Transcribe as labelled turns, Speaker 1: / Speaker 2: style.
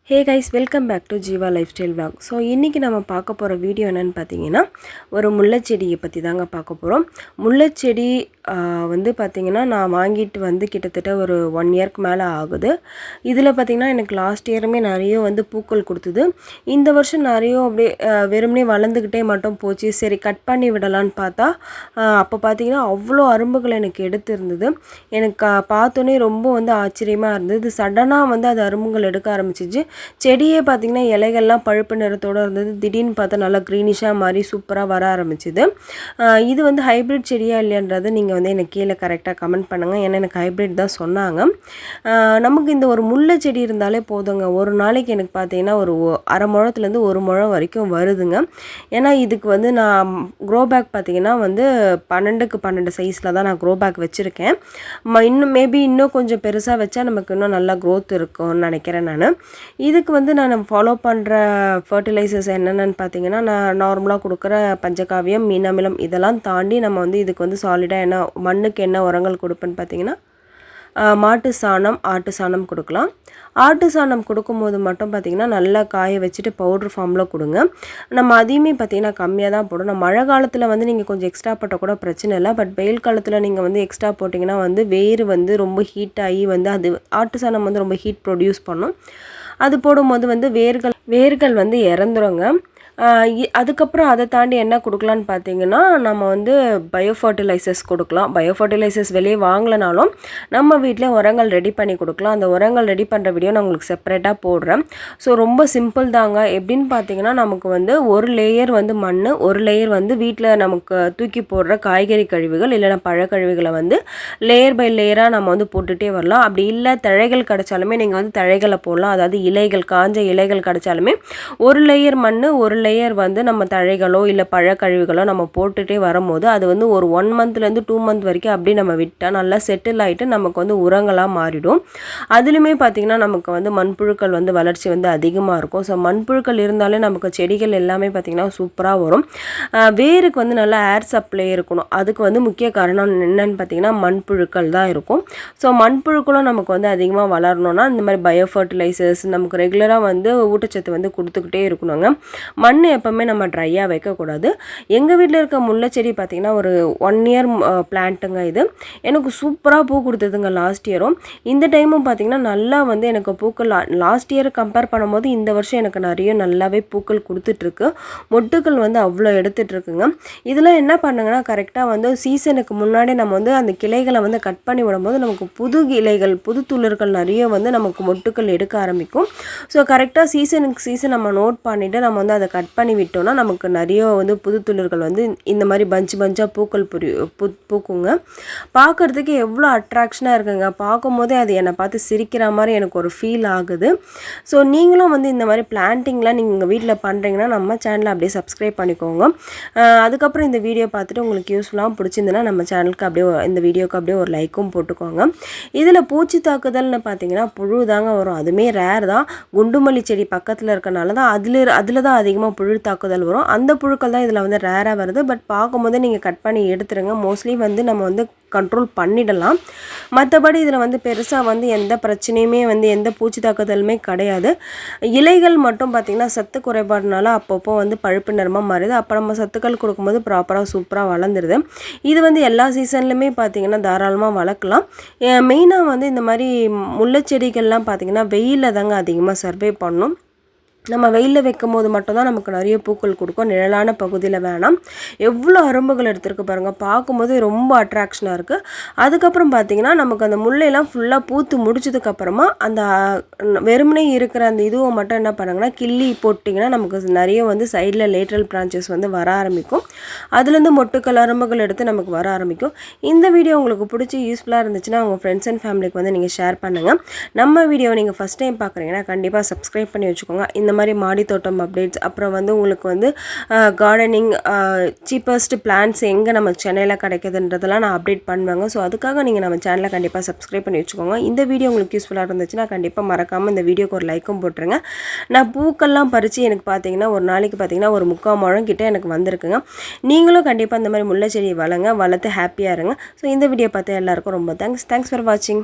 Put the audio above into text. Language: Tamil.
Speaker 1: Hey guys, welcome back to Jiva Lifestyle Vlog. So இன்னைக்கு நம்ம பார்க்க போற வீடியோ என்னன்னு பாத்தீங்கன்னா ஒரு முல்லை செடியை பத்தி தாங்க பார்க்க போறோம். முல்லை செடி வந்து பாத்தீங்கன்னா நான் வாங்கிட்டு வந்து கிட்டத்தட்ட ஒரு 1 இயர்க்கு மேல ஆகுது. இதுல பாத்தீங்கன்னா எனக்கு லாஸ்ட் இயர்மே நிறைய வந்து பூக்கள் கொடுத்தது. இந்த வருஷம் நிறைய அப்படியே வெறுமனே வளர்ந்துக்கிட்டே மட்டும் போச்சு. சரி கட் பண்ணி விடலாம்னு பார்த்தா அப்ப பாத்தீங்கன்னா அவ்வளோ அரும்புகள் எனக்கு எடுத்து இருந்தது. எனக்கு பார்த்தோனே ரொம்ப வந்து ஆச்சரியமா இருந்தது. சடனா வந்து அது அரும்புகள் எடுக்க ஆரம்பிச்சிச்சு. செடியே பார்த்தீங்கன்னா இலைகள்லாம் பழுப்பு நிறத்தோடு இருந்தது. திடீர்னு பார்த்தா நல்லா க்ரீனிஷாக மாதிரி சூப்பராக வர ஆரம்பிச்சுது. இது வந்து ஹைப்ரிட் செடியா இல்லைன்றது நீங்கள் வந்து எனக்கு கீழே கரெக்டாக கமெண்ட் பண்ணுங்கள். ஏன்னா எனக்கு ஹைப்ரிட் தான் சொன்னாங்க. நமக்கு இந்த ஒரு முல்லை செடி இருந்தாலே போதுங்க. ஒரு நாளைக்கு எனக்கு பார்த்தீங்கன்னா ஒரு அரை முழத்துலேருந்து 1 முழம் வரைக்கும் வருதுங்க. ஏன்னா இதுக்கு வந்து நான் க்ரோ பேக் பார்த்தீங்கன்னா வந்து 12க்கு 12 சைஸில் தான் நான் க்ரோ பேக் வச்சுருக்கேன். இன்னும் கொஞ்சம் பெருசாக வச்சா நமக்கு இன்னும் நல்லா க்ரோத் இருக்கும்னு நினைக்கிறேன் நான். இதுக்கு வந்து நான் ஃபாலோ பண்ணுற ஃபர்டிலைசர்ஸ் என்னென்னு பார்த்தீங்கன்னா நான் நார்மலாக கொடுக்குற பஞ்சகாவியம், மீன் அமிலம் இதெல்லாம் தாண்டி நம்ம வந்து இதுக்கு வந்து சாலிடாக என்ன மண்ணுக்கு என்ன உரங்கள் கொடுப்பேன்னு பார்த்தீங்கன்னா மாட்டு சாணம், ஆட்டு சாணம் கொடுக்கலாம். ஆட்டு சாணம் கொடுக்கும்போது மட்டும் பார்த்திங்கன்னா நல்லா காய வச்சுட்டு பவுட்ரு ஃபார்மில் கொடுங்க. நம்ம அதையுமே பார்த்திங்கன்னா கம்மியாக தான் போடணும். மழை காலத்தில் வந்து நீங்கள் கொஞ்சம் எக்ஸ்ட்ரா போட்டால் கூட பிரச்சனை இல்லை. பட் வெயில் காலத்தில் நீங்கள் வந்து எக்ஸ்ட்ரா போட்டிங்கன்னா வந்து வேர் வந்து ரொம்ப ஹீட் ஆகி வந்து அது ஆட்டு சாணம் வந்து ரொம்ப ஹீட் ப்ரொடியூஸ் பண்ணும். அது போடும்போது வந்து வேர்கள் வந்து இறந்துருங்க. அதுக்கப்புறம் அதை தாண்டி என்ன கொடுக்கலான்னு பார்த்தீங்கன்னா நம்ம வந்து பயோ ஃபர்டிலைசர்ஸ் கொடுக்கலாம். பயோ ஃபர்டிலைசர்ஸ் வெளியே வாங்கலைனாலும் நம்ம வீட்டிலே உரங்கள் ரெடி பண்ணி கொடுக்கலாம். அந்த உரங்கள் ரெடி பண்ணுற வீடியோ நான் உங்களுக்கு செப்பரேட்டாக போடுறேன். ஸோ ரொம்ப சிம்பிள் தாங்க. எப்படின்னு பார்த்தீங்கன்னா நமக்கு வந்து ஒரு லேயர் வந்து மண், ஒரு லேயர் வந்து வீட்டில் நமக்கு தூக்கி போடுற காய்கறி கழிவுகள் இல்லைனா பழக்கழிவுகளை வந்து லேயர் பை லேயராக நம்ம வந்து போட்டுகிட்டே வரலாம். அப்படி இல்லை தழைகள் கிடச்சாலுமே நீங்கள் வந்து தழைகளை போடலாம். அதாவது இலைகள், காஞ்ச இலைகள் கிடச்சாலுமே ஒரு லேயர் மண், ஒரு லேயர் வந்து நம்ம தழைகளோ இல்லை பழக்கழிவுகளோ நம்ம போட்டுகிட்டே வரும்போது அது வந்து ஒரு 1 மந்த்லேருந்து 2 மந்த் வரைக்கும் அப்படி நம்ம விட்டால் நல்லா செட்டில் ஆகிட்டு நமக்கு வந்து உரங்களாக மாறிடும். அதுலேயுமே பார்த்திங்கன்னா நமக்கு வந்து மண்புழுக்கள் வந்து வளர்ச்சி வந்து அதிகமாக இருக்கும். ஸோ மண்புழுக்கள் இருந்தாலே நமக்கு செடிகள் எல்லாமே பார்த்திங்கன்னா சூப்பராக வரும். வேருக்கு வந்து நல்லா ஏர் சப்ளை இருக்கணும். அதுக்கு வந்து முக்கிய காரணம் என்னன்னு பார்த்திங்கன்னா மண்புழுக்கள் தான் இருக்கும். ஸோ மண்புழுக்களும் நமக்கு வந்து அதிகமாக வளரணும்னா இந்த மாதிரி பயோ ஃபர்டிலைசர்ஸ் நமக்கு ரெகுலராக வந்து ஊட்டச்சத்து வந்து கொடுத்துக்கிட்டே இருக்கணுங்க. மண் எப்போவுமே நம்ம ட்ரையாக வைக்கக்கூடாது. எங்கள் வீட்டில் இருக்க முல்லை செடி பார்த்திங்கன்னா ஒரு 1 இயர் பிளான்ட்டுங்க. இது எனக்கு சூப்பராக பூ கொடுத்ததுங்க லாஸ்ட் இயரும். இந்த டைமும் பார்த்திங்கன்னா நல்லா வந்து எனக்கு பூக்கள் லாஸ்ட் இயர் கம்பேர் பண்ணும்போது இந்த வருஷம் எனக்கு நிறைய நல்லாவே பூக்கள் கொடுத்துட்ருக்கு. மொட்டுக்கள் வந்து அவ்வளோ எடுத்துகிட்ருக்குங்க. இதெல்லாம் என்ன பண்ணுங்கன்னா கரெக்டாக வந்து சீசனுக்கு முன்னாடி நம்ம வந்து அந்த கிளைகளை வந்து கட் பண்ணி விடும்போது நமக்கு புது இலைகள், புது துளிர்கள் நிறைய வந்து நமக்கு மொட்டுக்கள் எடுக்க ஆரம்பிக்கும். ஸோ கரெக்டாக சீசன் நம்ம நோட் பண்ணிவிட்டு நம்ம வந்து அதை கட் பண்ணி விட்டோம்னா நமக்கு நிறைய வந்து புது துளிர்கள் வந்து இந்த மாதிரி பஞ்சாக பூக்கள் பூக்குங்க. பார்க்குறதுக்கு எவ்வளோ அட்ராக்ஷனாக இருக்குங்க. பார்க்கும்போதே அது என்னை பார்த்து சிரிக்கிற மாதிரி எனக்கு ஒரு ஃபீல் ஆகுது. ஸோ நீங்களும் வந்து இந்த மாதிரி பிளான்டிங்லாம் நீங்கள் வீட்டில் பண்ணுறீங்கன்னா நம்ம சேனலை அப்படியே சப்ஸ்கிரைப் பண்ணிக்கோங்க. அதுக்கப்புறம் இந்த வீடியோ பார்த்துட்டு உங்களுக்கு யூஸ்ஃபுல்லாக பிடிச்சிருந்துன்னா நம்ம சேனலுக்கு அப்படியே இந்த வீடியோக்கு அப்படியே ஒரு லைக்கும் போட்டுக்கோங்க. இதில் பூச்சி தாக்குதல்னு பார்த்தீங்கன்னா புழு தாங்க வரும். அதுவுமே ரேர் தான். குண்டுமல்லி செடி பக்கத்தில் இருக்கனால தான் அதில் தான் அதிகமாக புழு தாக்குதல் வரும். அந்த புழுக்கள் தான் இதில் வந்து ரேராக வருது. பட் பார்க்கும்போது நீங்கள் கட் பண்ணி எடுத்துருங்க. மோஸ்ட்லி வந்து நம்ம வந்து கண்ட்ரோல் பண்ணிடலாம். மற்றபடி இதில் வந்து பெருசாக வந்து எந்த பிரச்சனையுமே வந்து எந்த பூச்சி தாக்குதலுமே கிடையாது. இலைகள் மட்டும் பார்த்திங்கன்னா சத்து குறைபாடுனால அப்பப்போ வந்து பழுப்பு நிறமாக மாறுது. அப்போ நம்ம சத்துக்கள் கொடுக்கும்போது ப்ராப்பராக சூப்பராக வளர்ந்துருது. இது வந்து எல்லா சீசன்லையுமே பார்த்திங்கன்னா தாராளமாக வளர்க்கலாம். மெயினாக வந்து இந்த மாதிரி முல்லை செடிகள்லாம் பார்த்திங்கன்னா வெயிலில் தாங்க அதிகமாக சர்வே பண்ணணும். நம்ம வெயிலில் வைக்கும் போது மட்டும்தான் நமக்கு நிறைய பூக்கள் கொடுக்கும். நிழலான பகுதியில் வேணாம். எவ்வளோ அரும்புகள் எடுத்துருக்கு பாருங்கள். பார்க்கும்போது ரொம்ப அட்ராக்ஷனாக இருக்குது. அதுக்கப்புறம் பார்த்திங்கன்னா நமக்கு அந்த முல்லையெல்லாம் ஃபுல்லாக பூத்து முடிச்சதுக்கப்புறமா அந்த வெறுமனே இருக்கிற அந்த இதுவை மட்டும் என்ன பண்ணுங்கன்னா கிள்ளி போட்டிங்கன்னா நமக்கு நிறைய வந்து சைடில் லேட்ரல் பிரான்ச்சஸ் வந்து வர ஆரம்பிக்கும். அதுலேருந்து மொட்டுக்கள் அரும்புகள் எடுத்து நமக்கு வர ஆரம்பிக்கும். இந்த வீடியோ உங்களுக்கு பிடிச்சி யூஸ்ஃபுல்லாக இருந்துச்சுன்னா உங்கள் ஃப்ரெண்ட்ஸ் அண்ட் ஃபேமிலிக்கு வந்து நீங்கள் ஷேர் பண்ணுங்கள். நம்ம வீடியோவை நீங்கள் ஃபஸ்ட் டைம் பார்க்குறீங்கன்னா கண்டிப்பாக சப்ஸ்கிரைப் பண்ணி வச்சுக்கோங்க. இந்த மாதிரி மாடி தோட்டம் அப்டேட்ஸ், அப்புறம் வந்து உங்களுக்கு வந்து கார்டனிங் சீப்பஸ்ட் பிளான்ஸ் எங்கே நம்ம சென்னையில் கிடைக்குதுன்றதெல்லாம் நான் அப்டேட் பண்ணுவேங்க. ஸோ அதுக்காக நீங்கள் நம்ம சேனலை கண்டிப்பாக சப்ஸ்கிரைப் பண்ணி வச்சுக்கோங்க. இந்த வீடியோ உங்களுக்கு யூஸ்ஃபுல்லாக இருந்துச்சுன்னா கண்டிப்பாக மறக்காமல் இந்த வீடியோக்கு ஒரு லைக்கும் போட்டுருங்க. நான் பூக்கள்லாம் பறித்து எனக்கு பார்த்தீங்கன்னா ஒரு நாளைக்கு பார்த்தீங்கன்னா ஒரு 3/4 முழம் கிட்டே எனக்கு வந்திருக்குங்க. நீங்களும் கண்டிப்பாக இந்த மாதிரி முல்லை செடி வளர்த்து ஹாப்பியாக இருங்க. ஸோ இந்த வீடியோ பார்த்து எல்லாருக்கும் ரொம்ப தேங்க்ஸ் ஃபார் வாட்சிங்.